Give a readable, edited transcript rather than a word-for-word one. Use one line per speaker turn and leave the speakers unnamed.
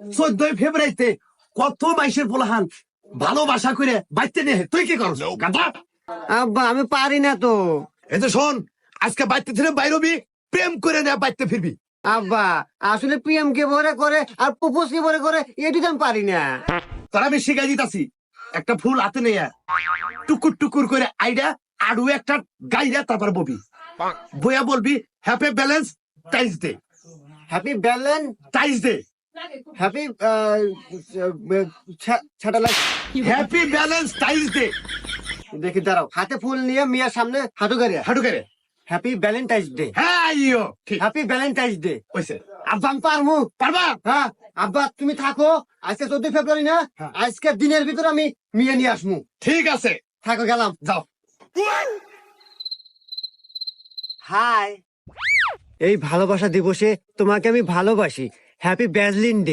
14 ফেব্রুয়ারিতে কত মাইসের পোলাহান ভালোবাসা করে বাইতে নিয়ে তুই কি করছ গাধা?
আব্বা আমি পারি না তো।
এই তো শোন, আজকে বাইতে থেকে বাইরবি, প্রেম করে না বাইতে ফিরবি।
আব্বা আসলে পিএম কে ভরে করে আর প্রপোজ কে ভরে করে এটি তো আমি পারি না।
তারা আমি শিখাই দিতাছি, একটা ফুল হাতে নিয়ে টুকুর টুকুর করে আইডা আড়ু একটা গাইরা তারপর ববি বইয়া বলবি happy valentine's day,
happy ব্যালেন
ties day,
happy satellite.
Happy valentine's day.
দেখি দাঁড়াও, হাতে ফুল নিয়ে মিয়ার সামনে হাঁটু গাড়িয়া
হাঁটু করে
হ্যাপি ভ্যালেন্টাইন্স ডে।
হ্যাঁ আইও ঠিক
হ্যাপি ভ্যালেন্টাইন্স ডে।
হইছে।
আব্বা আমি পারবো।
পারবা?
হ্যাঁ আব্বা তুমি থাকো, আজকে 14 ফেব্রুয়ারি না,
হ্যাঁ।
আজকের দিনের ভিতর আমি মিয়া নিয়ে আসবো।
ঠিক আছে,
থাকো, গেলাম।
যাও।
হাই, এই ভালোবাসা দিবসে তোমাকে আমি ভালোবাসি। হ্যাপি ব্যাজলিন ডে।